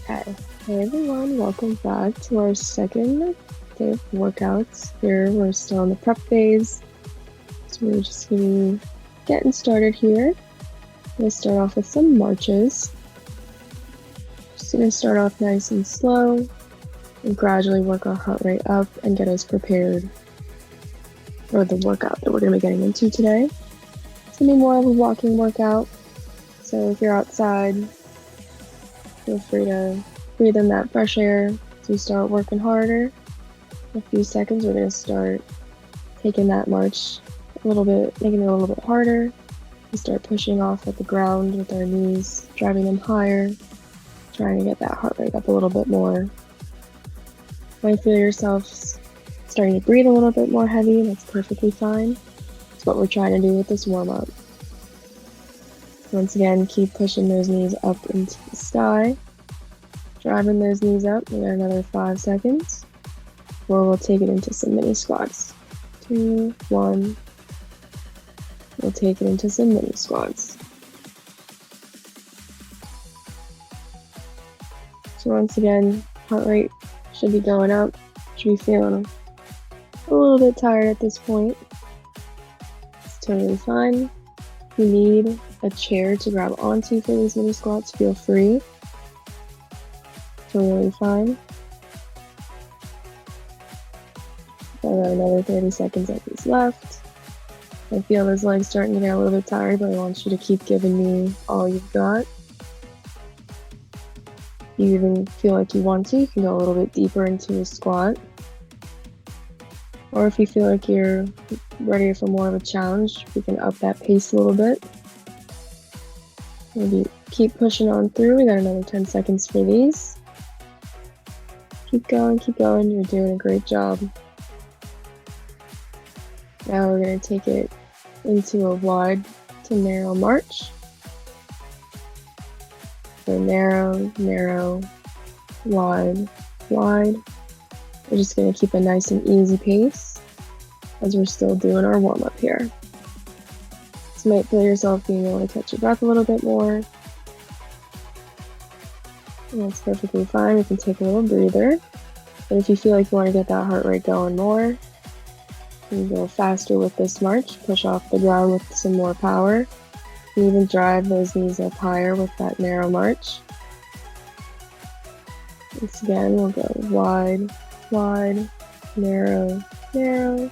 Okay. Hey everyone, welcome back to our second day of workouts. Here we're still in the prep phase. So we're just getting started here. I'm gonna start off with some marches. Just gonna start off nice and slow and gradually work our heart rate up and get us prepared for the workout that we're gonna be getting into today. It's gonna be more of a walking workout. So if you're outside, feel free to breathe in that fresh air as we start working harder. In a few seconds, we're going to start taking that march a little bit, making it a little bit harder. We start pushing off at the ground with our knees, driving them higher, trying to get that heart rate up a little bit more. When you feel yourself starting to breathe a little bit more heavy, that's perfectly fine. That's what we're trying to do with this warm-up. Once again, keep pushing those knees up into the sky. Driving those knees up, we got another 5 seconds. Or we'll take it into some mini squats. 2, 1. We'll take it into some mini squats. So once again, heart rate should be going up. Should be feeling a little bit tired at this point. It's totally fine. If you need a chair to grab onto for these mini squats, feel free. Totally fine. I've got another 30 seconds of these left. I feel those legs starting to get a little bit tired, but I want you to keep giving me all you've got. If you even feel like you want to, you can go a little bit deeper into a squat. Or if you feel like you're ready for more of a challenge, we can up that pace a little bit. Maybe keep pushing on through. We got another 10 seconds for these. Keep going, you're doing a great job. Now we're going to take it into a wide to narrow march. So narrow, narrow, wide, wide. We're just going to keep a nice and easy pace as we're still doing our warm-up here. So you might feel yourself being able to catch your breath a little bit more. And that's perfectly fine. We can take a little breather. But if you feel like you want to get that heart rate going more, you can go faster with this march, push off the ground with some more power. You can even drive those knees up higher with that narrow march. Once again, we'll go wide, wide, narrow, narrow,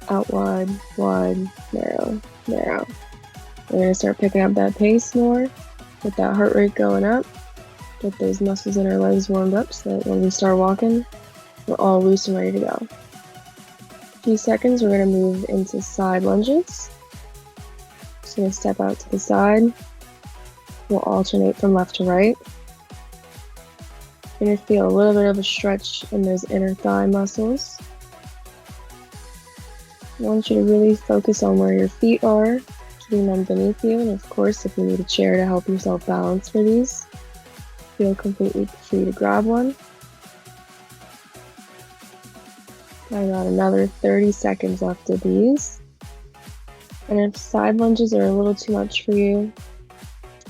out wide, wide, narrow, narrow. We're going to start picking up that pace more, get that heart rate going up, get those muscles in our legs warmed up so that when we start walking, we're all loose and ready to go. A few seconds, we're going to move into side lunges. Just going to step out to the side. We'll alternate from left to right. You're going to feel a little bit of a stretch in those inner thigh muscles. I want you to really focus on where your feet are, keeping them beneath you. And of course, if you need a chair to help yourself balance for these, feel completely free to grab one. I got another 30 seconds left of these. And if side lunges are a little too much for you,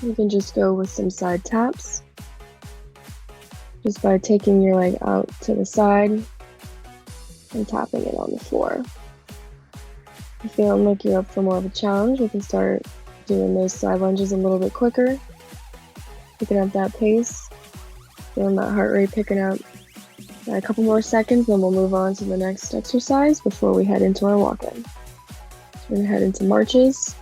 you can just go with some side taps. Just by taking your leg out to the side and tapping it on the floor. If you're feeling like you're up for more of a challenge, we can start doing those side lunges a little bit quicker. Picking up that pace, feeling that heart rate picking up. Got a couple more seconds, then we'll move on to the next exercise before we head into our walk-in. So we're gonna head into marches.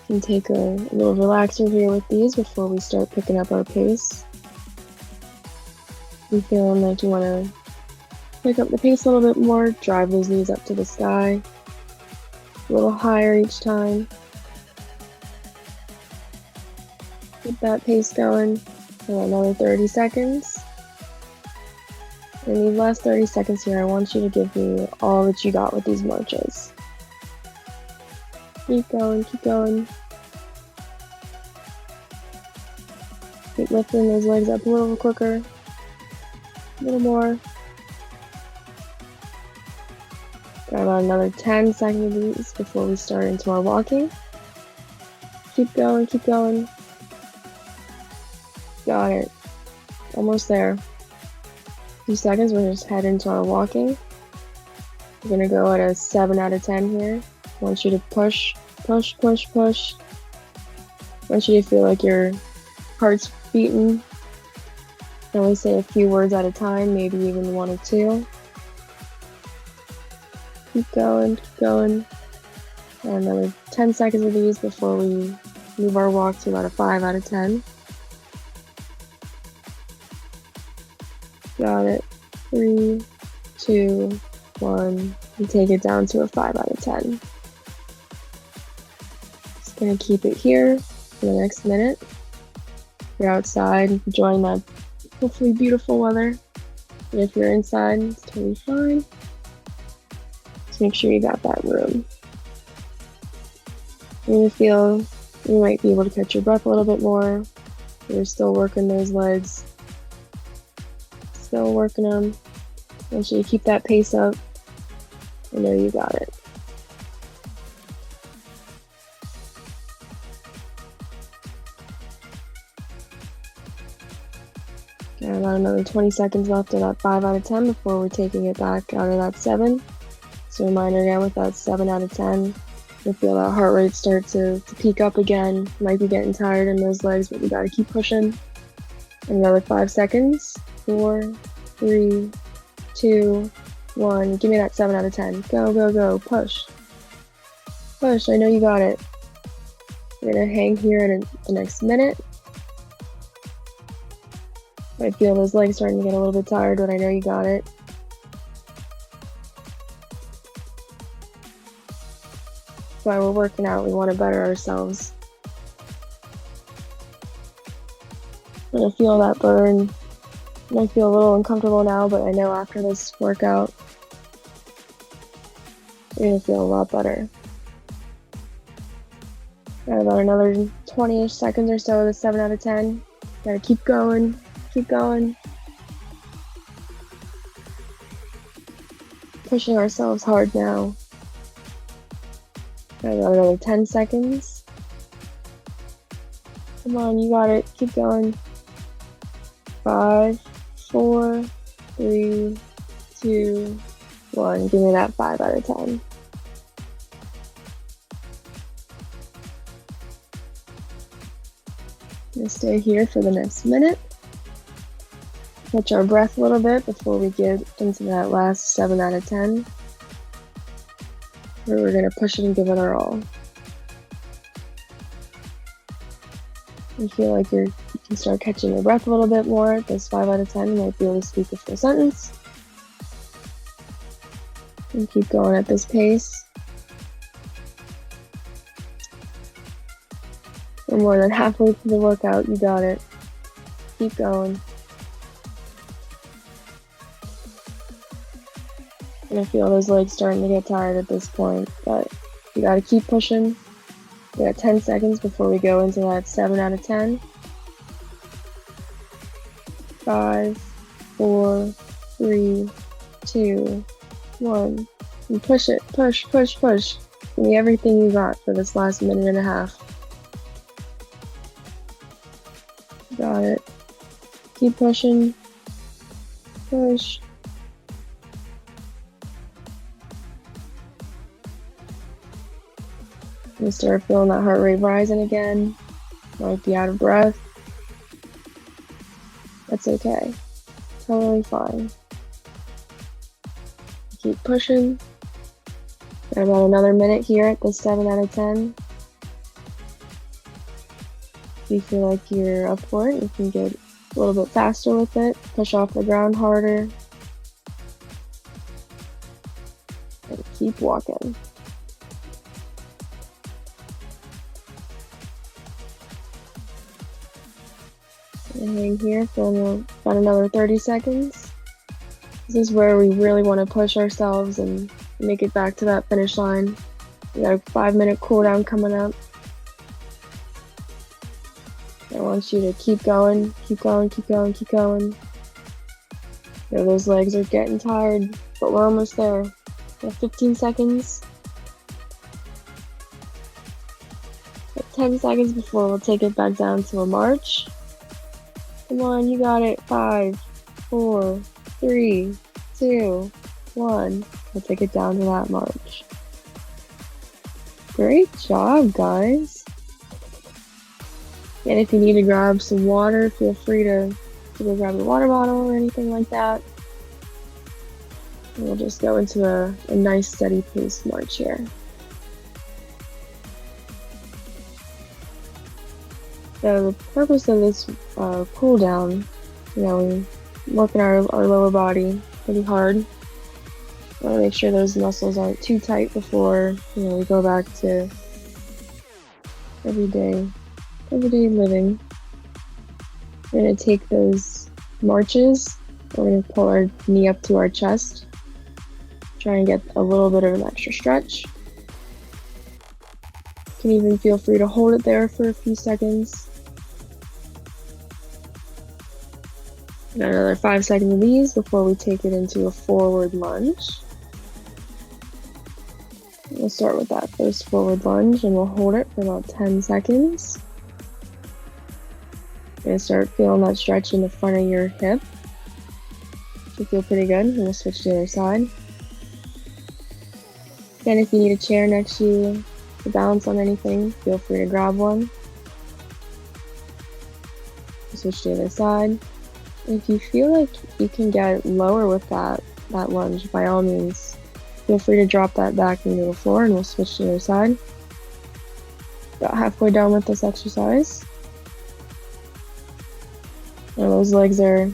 You can take a little relaxer here with these before we start picking up our pace. You're feeling like you want to pick up the pace a little bit more, drive those knees up to the sky, a little higher each time. Keep that pace going for another 30 seconds. In these last 30 seconds here, I want you to give me all that you got with these marches. Keep going, keep going. Keep lifting those legs up a little quicker. A little more. Got about another 10 seconds of these before we start into our walking. Keep going, keep going. Got it. Almost there. A few seconds, we'll just head into our walking. We're gonna go at a 7 out of 10 here. I want you to push, push, push, push. I want you to feel like your heart's beating. You can only say a few words at a time, maybe even one or two. Keep going, keep going. And another 10 seconds of these before we move our walk to about a 5 out of 10. Got it. 3, 2, 1. And take it down to a 5 out of 10. Just gonna keep it here for the next minute. You're outside, enjoying that hopefully beautiful weather. And if you're inside, it's totally fine. Just make sure you got that room. You're gonna feel you might be able to catch your breath a little bit more. You're still working those legs. Still working them. I want you to keep that pace up. I know you got it. Got about another 20 seconds left of that 5 out of 10 before we're taking it back out of that 7. So reminder again with that 7 out of 10. You feel that heart rate start to peak up again. Might be getting tired in those legs, but we gotta keep pushing. Another 5 seconds. 4, 3, 2, 1. Give me that 7 out of 10. Go, go, go. Push. Push. I know you got it. We're gonna hang here in the next minute. I feel those legs starting to get a little bit tired, but I know you got it. That's why we're working out. We want to better ourselves. I'm gonna feel that burn. I might feel a little uncomfortable now, but I know after this workout, you're gonna feel a lot better. Got about another 20-ish seconds or so of the 7 out of 10. Gotta keep going, keep going. Pushing ourselves hard now. Got about another 10 seconds. Come on, you got it. Keep going. 5, 4, 3, 2, 1. Give me that 5 out of 10. I'm gonna stay here for the next minute. Catch our breath a little bit before we get into that last 7 out of 10. Where we're gonna push it and give it our all. You feel like you can start catching your breath a little bit more at this 5 out of 10. You might be able to speak a full sentence. And keep going at this pace. We're more than halfway through the workout. You got it. Keep going. And I feel those legs starting to get tired at this point, but you gotta keep pushing. We got 10 seconds before we go into that 7 out of 10. 5, 4, 3, 2, 1. And push it. Push, push, push. Give me everything you got for this last minute and a half. Got it. Keep pushing. Push. You start feeling that heart rate rising again. Might be out of breath. That's okay. Totally fine. Keep pushing. Got about another minute here at the 7 out of 10. If you feel like you're up for it, you can get a little bit faster with it. Push off the ground harder. And keep walking. And hang here for about another 30 seconds. This is where we really want to push ourselves and make it back to that finish line. We got a 5-minute cool down coming up. I want you to keep going, keep going, keep going, keep going. You know, those legs are getting tired, but we're almost there. We have 15 seconds. 10 seconds before we'll take it back down to a march. Come on, you got it. 5, 4, 3, 2, 1. We'll take it down to that march. Great job, guys. And if you need to grab some water, feel free to go grab a water bottle or anything like that. And we'll just go into a nice steady paced march here. So the purpose of this cool down, we working our lower body pretty hard. Want to make sure those muscles aren't too tight before we go back to everyday living. We're gonna take those marches. We're gonna pull our knee up to our chest. Try and get a little bit of an extra stretch. You can even feel free to hold it there for a few seconds. Got another 5 seconds of these before we take it into a forward lunge. We'll start with that first forward lunge and we'll hold it for about 10 seconds. You're gonna start feeling that stretch in the front of your hip. Should feel pretty good. And we'll switch to the other side. Again, if you need a chair next to you to balance on anything, feel free to grab one. Switch to the other side. If you feel like you can get lower with that lunge, by all means, feel free to drop that back into the floor and we'll switch to the other side. About halfway done with this exercise. Now those legs are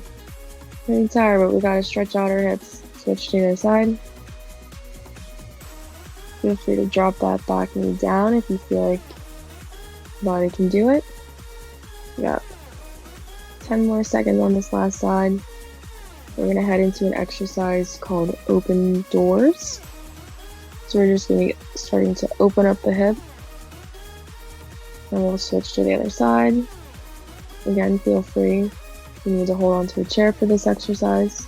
pretty tired, but we gotta stretch out our hips. Switch to the other side. Feel free to drop that back knee down if you feel like your body can do it. Yep. 10 more seconds on this last side. We're gonna head into an exercise called open doors. So we're just gonna be starting to open up the hip. And we'll switch to the other side. Again, feel free. You need to hold on to a chair for this exercise.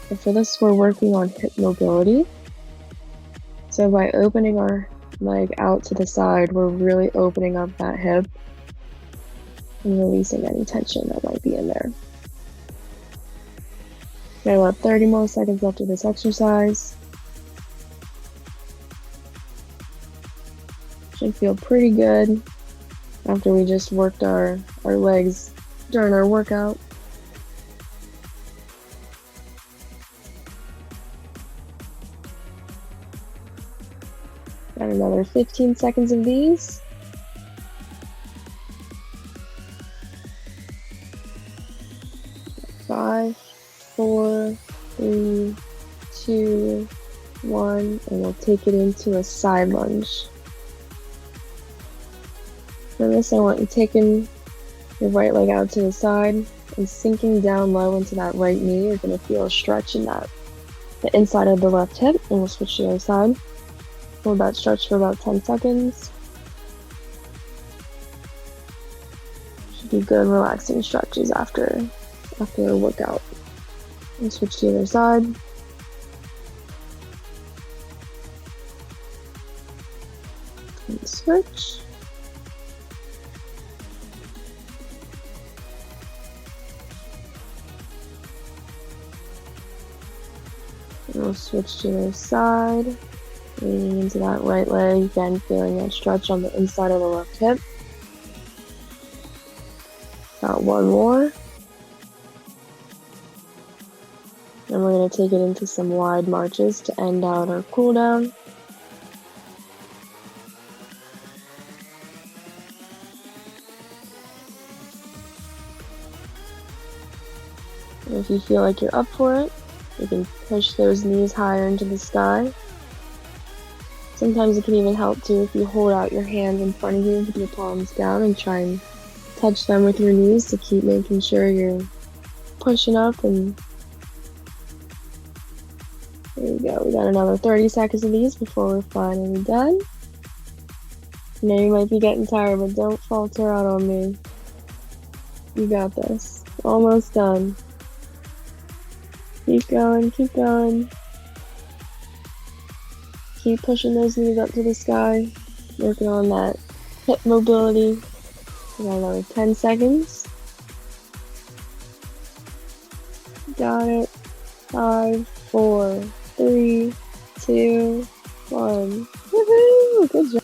But for this, we're working on hip mobility. So by opening our leg out to the side, we're really opening up that hip and releasing any tension that might be in there. Got about 30 more seconds left of this exercise. Should feel pretty good after we just worked our legs during our workout. Got another 15 seconds of these. Five, 4, 3, 2, 1, and we'll take it into a side lunge. For this, I want you taking your right leg out to the side and sinking down low into that right knee. You're going to feel a stretch in the inside of the left hip, and we'll switch to the other side. Hold that stretch for about 10 seconds. Should be good, relaxing stretches after a workout. And switch to the other side. And switch. And we'll switch to the other side. Leaning into that right leg, again feeling that stretch on the inside of the left hip. Got one more. And we're going to take it into some wide marches to end out our cool down. And if you feel like you're up for it, you can push those knees higher into the sky. Sometimes it can even help too if you hold out your hands in front of you with your palms down and try and touch them with your knees to keep making sure you're pushing up. And there you go. We got another 30 seconds of these before we're finally done. I know you might be getting tired, but don't falter out on me. You got this. Almost done. Keep going, keep going. Keep pushing those knees up to the sky. Working on that hip mobility. We got another 10 seconds. Got it. 5, 4, 3, 2, 1. Woohoo! Good job.